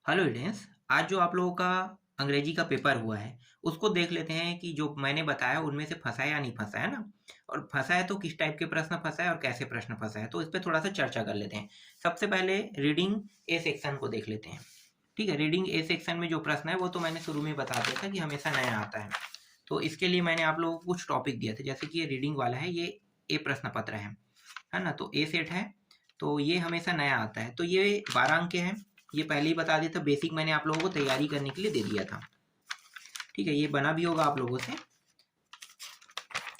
Hello students. आज जो आप लोगों का अंग्रेजी का पेपर हुआ है उसको देख लेते हैं कि जो मैंने बताया उनमें से फंसा है या नहीं फंसा है ना। और फंसा है तो किस टाइप के प्रश्न फंसा है और कैसे प्रश्न फंसा है, तो इस पर थोड़ा सा चर्चा कर लेते हैं। सबसे पहले रीडिंग ए सेक्शन को देख लेते हैं। ठीक है, रीडिंग ए सेक्शन में जो प्रश्न है वो तो मैंने शुरू में बता दिया था कि हमेशा नया आता है। तो इसके लिए मैंने आप लोगों को कुछ टॉपिक दिया था, जैसे कि ये रीडिंग वाला है, ये ए प्रश्न पत्र है ना। तो ए सेट है, तो ये हमेशा नया आता है। तो ये 12 अंक के हैं, ये पहले ही बता दिया था। बेसिक मैंने आप लोगों को तैयारी करने के लिए दे दिया था। ठीक है, ये बना भी होगा आप लोगों से,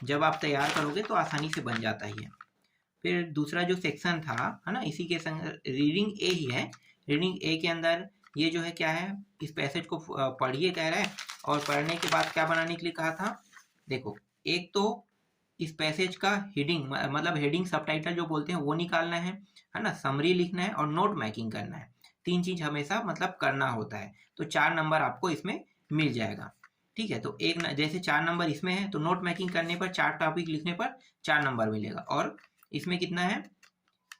जब आप तैयार करोगे तो आसानी से बन जाता ही है। फिर दूसरा जो सेक्शन था है ना, इसी के संग रीडिंग ए ही है। रीडिंग ए के अंदर ये जो है क्या है, इस पैसेज को पढ़िए कह रहा है, और पढ़ने के बाद क्या बनाने के लिए कहा था। देखो, एक तो इस पैसेज का हेडिंग, मतलब हेडिंग सबटाइटल जो बोलते हैं वो निकालना है ना, समरी लिखना है और नोट मेकिंग करना है। 3 चीज हमेशा मतलब करना होता है। तो 4 नंबर आपको इसमें मिल जाएगा। ठीक है, तो एक जैसे 4 नंबर इसमें है तो नोट मेकिंग करने पर, 4 टॉपिक लिखने पर 4 नंबर मिलेगा। और इसमें कितना है,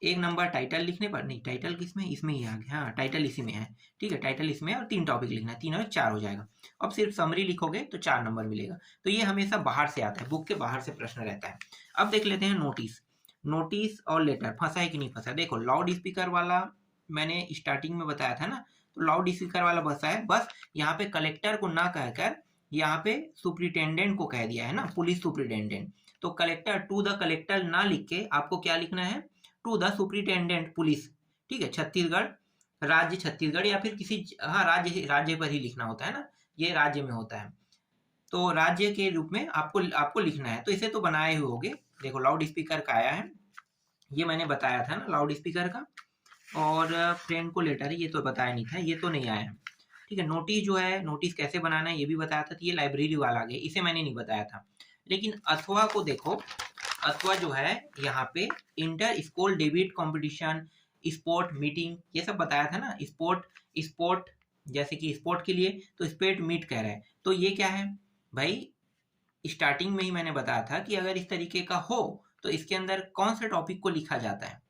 1 नंबर टाइटल लिखने पर, नहीं टाइटल किसमें, इसमें ही आ गया, हाँ टाइटल इसी में है। ठीक है, टाइटल इसमें है और 3 टॉपिक लिखना है, 3 और 4 हो जाएगा। अब सिर्फ समरी लिखोगे तो 4 नंबर मिलेगा। तो ये हमेशा बाहर से आता है, बुक के बाहर से प्रश्न रहता है। अब देख लेते हैं नोटिस। नोटिस और लेटर फंसा है कि नहीं फंसा। देखो, लाउड स्पीकर वाला मैंने स्टार्टिंग में बताया था ना, तो लाउड स्पीकर वाला फंसा है। बस यहाँ पे कलेक्टर को ना कहकर यहाँ पे सुप्रिटेंडेंट को कह दिया है ना, पुलिस सुप्रिटेंडेंट। तो कलेक्टर, टू द कलेक्टर ना लिख के आपको क्या लिखना है, टू द सुप्रिटेंडेंट पुलिस। ठीक है, छत्तीसगढ़, राज्य छत्तीसगढ़, या फिर किसी, हाँ राज्य, राज्य पर ही लिखना होता है ना, ये राज्य में होता है। तो राज्य के रूप में आपको आपको लिखना है। तो इसे तो बनाए हुए होगे। देखो, लाउड स्पीकर का आया है, ये मैंने बताया था ना लाउड स्पीकर का। और फ्रेंड को लेटर है, ये तो बताया नहीं था, ये तो नहीं आया है। ठीक है, नोटिस जो है, नोटिस कैसे बनाना है ये भी बताया था। तो ये लाइब्रेरी वाला आ गया, इसे मैंने नहीं बताया था। लेकिन अथवा को देखो, अथवा जो है यहाँ पे inter school debit competition, sport meeting, ये सब बताया था ना। स्पोर्ट, स्पोर्ट जैसे कि स्पोर्ट के लिए तो स्पोर्ट मीट कह रहा है। तो ये क्या है भाई, स्टार्टिंग में ही मैंने बताया था कि अगर इस तरीके का हो तो इसके अंदर कौन से टॉपिक को लिखा जाता है।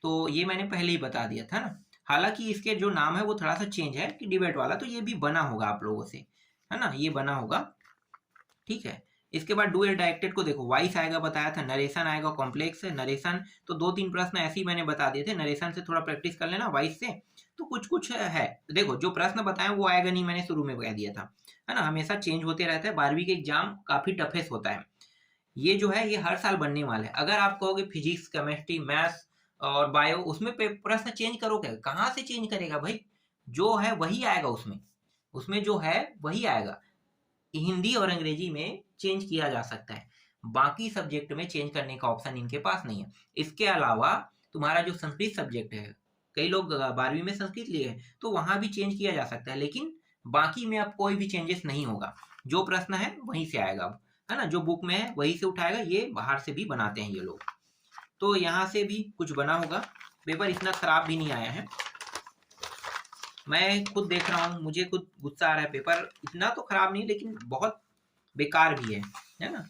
तो ये मैंने पहले ही बता दिया था ना। हालांकि इसके जो नाम है वो थोड़ा सा चेंज है कि डिबेट वाला, तो ये भी बना होगा आप लोगों से, है ना, ये बना होगा। ठीक है, इसके बाद डुअल डायरेक्टेड को देखो, वॉइस आएगा बताया था, नरेशन आएगा, कॉम्प्लेक्स है नरेशन। तो 2-3 प्रश्न ऐसे ही मैंने बता दिए थे, नरेशन से थोड़ा प्रैक्टिस कर लेना, वॉइस से तो कुछ कुछ है। देखो, जो प्रश्न बताए वो आएगा नहीं, मैंने शुरू में कह दिया था, है ना, हमेशा चेंज होते रहता है। 12वीं के एग्जाम काफी टफेस्ट होता है। ये जो है ये हर साल बनने वाला है। अगर आप कहोगे फिजिक्स, केमिस्ट्री, मैथ्स और बायो, उसमें प्रश्न चेंज करोगे, कहाँ से चेंज करेगा भाई, जो है वही आएगा उसमें, उसमें जो है वही आएगा। हिंदी और अंग्रेजी में चेंज किया जा सकता है, बाकी सब्जेक्ट में चेंज करने का ऑप्शन इनके पास नहीं है। इसके अलावा तुम्हारा जो संस्कृत सब्जेक्ट है, कई लोग 12वीं में संस्कृत लिए हैं, तो वहां भी चेंज किया जा सकता है, लेकिन बाकी में अब कोई भी चेंजेस नहीं होगा। जो प्रश्न है वहीं से आएगा अब, है ना, जो बुक में है वहीं से उठाएगा। ये बाहर से भी बनाते हैं ये लोग, तो यहाँ से भी कुछ बना होगा। पेपर इतना खराब भी नहीं आया है, मैं खुद देख रहा हूँ, मुझे खुद गुस्सा आ रहा है। पेपर इतना तो खराब नहीं, लेकिन बहुत बेकार भी है ना।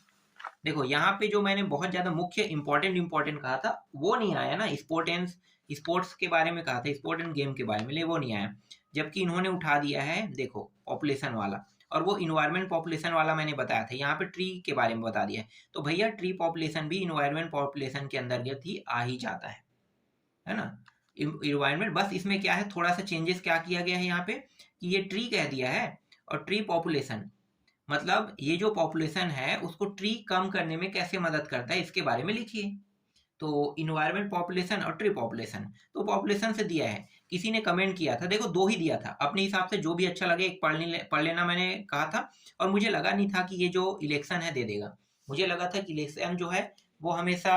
देखो, यहाँ पे जो मैंने बहुत ज्यादा मुख्य इंपॉर्टेंट इंपॉर्टेंट कहा था वो नहीं आया ना। स्पोर्ट्स, स्पोर्ट्स के बारे में कहा था, स्पोर्ट एंड गेम के बारे में, ले वो नहीं आया। जबकि इन्होंने उठा दिया है, देखो, पॉपुलेशन वाला, और वो इन्वायरमेंट पॉपुलेशन वाला मैंने बताया था, यहाँ पे ट्री के बारे में बता दिया है। तो भैया, ट्री पॉपुलेशन भी इन्वायरमेंट पॉपुलेशन के अंतर्गत ही आ ही जाता है ना। इन्वायरमेंट, बस इसमें क्या है, थोड़ा सा चेंजेस क्या किया गया है यहाँ पे, कि ये ट्री कह दिया है, और ट्री पॉपुलेशन, मतलब ये जो पॉपुलेशन है उसको ट्री कम करने में कैसे मदद करता है इसके बारे में लिखिए। तो इन्वायरमेंट पॉपुलेशन और ट्री पॉपुलेशन, तो पॉपुलेशन से दिया है। किसी ने कमेंट किया था, देखो 2 ही दिया था, अपने हिसाब से जो भी अच्छा लगे एक पढ़ लेना मैंने कहा था। और मुझे लगा नहीं था कि ये जो इलेक्शन है दे देगा। मुझे लगा था कि इलेक्शन जो है वो हमेशा,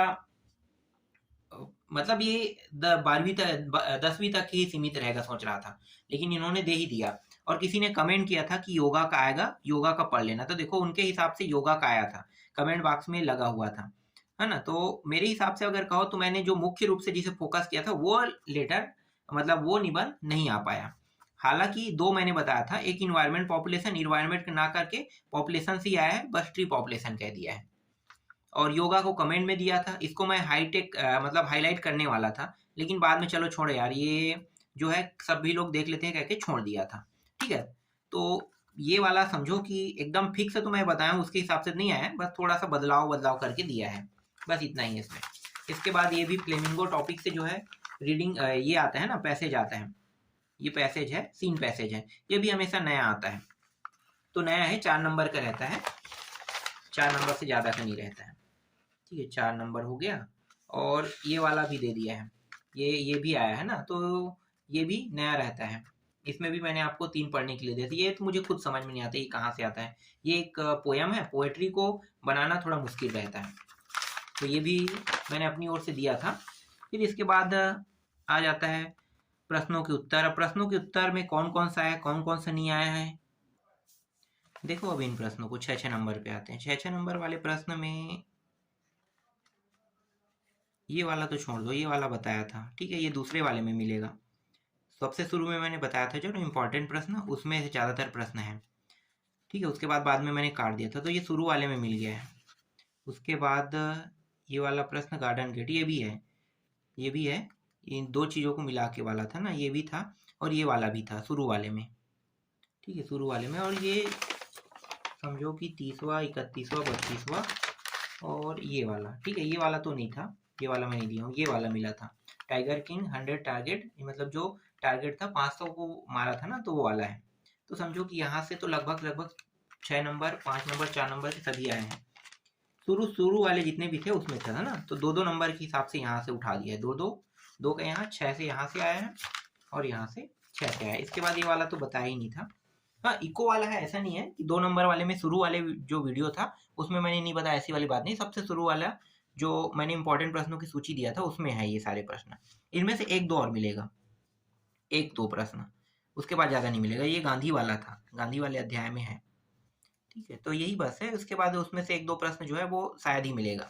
मतलब ये 12वीं तक, 10वीं तक ही सीमित रहेगा सोच रहा था, लेकिन इन्होंने दे ही दिया। और किसी ने कमेंट किया था कि योगा का आएगा, योगा का पढ़ लेना, तो देखो उनके हिसाब से योगा का आया था, कमेंट बॉक्स में लगा हुआ था, है ना। तो मेरे हिसाब से अगर कहो तो मैंने जो मुख्य रूप से जिसे फोकस किया था वो लेटर, मतलब वो निबंध नहीं आ पाया। हालांकि 2 मैंने बताया था, एक इन्वायरमेंट पॉपुलेशन, इन्वायरमेंट ना करके पॉपुलेशन से ही आया है, बस ट्री पॉपुलेशन कह दिया है। और योगा को कमेंट में दिया था, इसको मैं हाईटेक मतलब हाईलाइट करने वाला था, लेकिन बाद में चलो छोड़ो यार, ये जो है सभी लोग देख लेते हैं कह के छोड़ दिया था। ठीक है, तो ये वाला समझो कि एकदम फिक्स तो मैं बताया हूँ उसके हिसाब से नहीं आया है, बस थोड़ा सा बदलाव बदलाव करके दिया है, बस इतना ही है इसमें। इसके बाद ये भी फ्लेमिंगो टॉपिक से जो है रीडिंग ये आता है ना, पैसेज आता है, ये पैसेज है, सीन पैसेज है, ये भी हमेशा नया आता है। तो नया है, 4 नंबर का रहता है, 4 नंबर से ज़्यादा का नहीं रहता है। ठीक है, 4 नंबर हो गया। और ये वाला भी दे दिया है, ये भी आया है ना, तो ये भी नया रहता है। इसमें भी मैंने आपको 3 पढ़ने के लिए दिए थे। ये तो मुझे खुद समझ में नहीं आता ये कहाँ से आता है। ये एक पोयम है, पोएट्री को बनाना थोड़ा मुश्किल रहता है, तो ये भी मैंने अपनी ओर से दिया था। फिर इसके बाद आ जाता है प्रश्नों के उत्तर। अब प्रश्नों के उत्तर में कौन कौन सा है, कौन कौन सा नहीं आया है, देखो। अब इन प्रश्नों को 6-6 नंबर पे आते हैं। 6-6 नंबर वाले प्रश्न में ये वाला तो छोड़ दो, ये वाला बताया था। ठीक है, ये दूसरे वाले में मिलेगा। सबसे शुरू में मैंने बताया था जो इम्पोर्टेंट प्रश्न, उसमें से ज़्यादातर प्रश्न है। ठीक है, उसके बाद में मैंने काट दिया था, तो ये शुरू वाले में मिल गया है। उसके बाद ये वाला प्रश्न गार्डन गेट, ये भी है, ये भी है। इन 2 चीज़ों को मिला के वाला था ना, ये भी था और ये वाला भी था शुरू वाले में। ठीक है, शुरू वाले में। और ये समझो कि 30वां, 31वां, 32वां और ये वाला। ठीक है, ये वाला तो नहीं था, ये वाला मैं नहीं दिया हूँ, ये वाला मिला था। टाइगर किंग 100 टारगेट, मतलब जो टारगेट था 500 को मारा था ना, तो वो वाला है। तो समझो कि यहाँ से तो लगभग 6 नंबर, 5 नंबर, 4 नंबर से सभी आए हैं। शुरू वाले जितने भी थे उसमें था ना, तो 2-2 नंबर के हिसाब से यहाँ से उठा दिया है। 2 का यहाँ, 6 से यहाँ से आया है और यहाँ से 6 से आया है। इसके बाद ये वाला तो बताया ही नहीं था। हाँ, इको वाला है, ऐसा नहीं है कि 2 नंबर वाले में शुरू वाले जो वीडियो था उसमें मैंने नहीं बताया, ऐसी वाली बात नहीं। सबसे शुरू वाला जो मैंने इंपॉर्टेंट प्रश्नों की सूची दिया था उसमें है ये सारे प्रश्न। इनमें से 1-2 और मिलेगा, 1-2 प्रश्न, उसके बाद ज़्यादा नहीं मिलेगा। ये गांधी वाला था, गांधी वाले अध्याय में है। ठीक है, तो यही बस है। उसके बाद उसमें से 1-2 प्रश्न जो है वो शायद ही मिलेगा।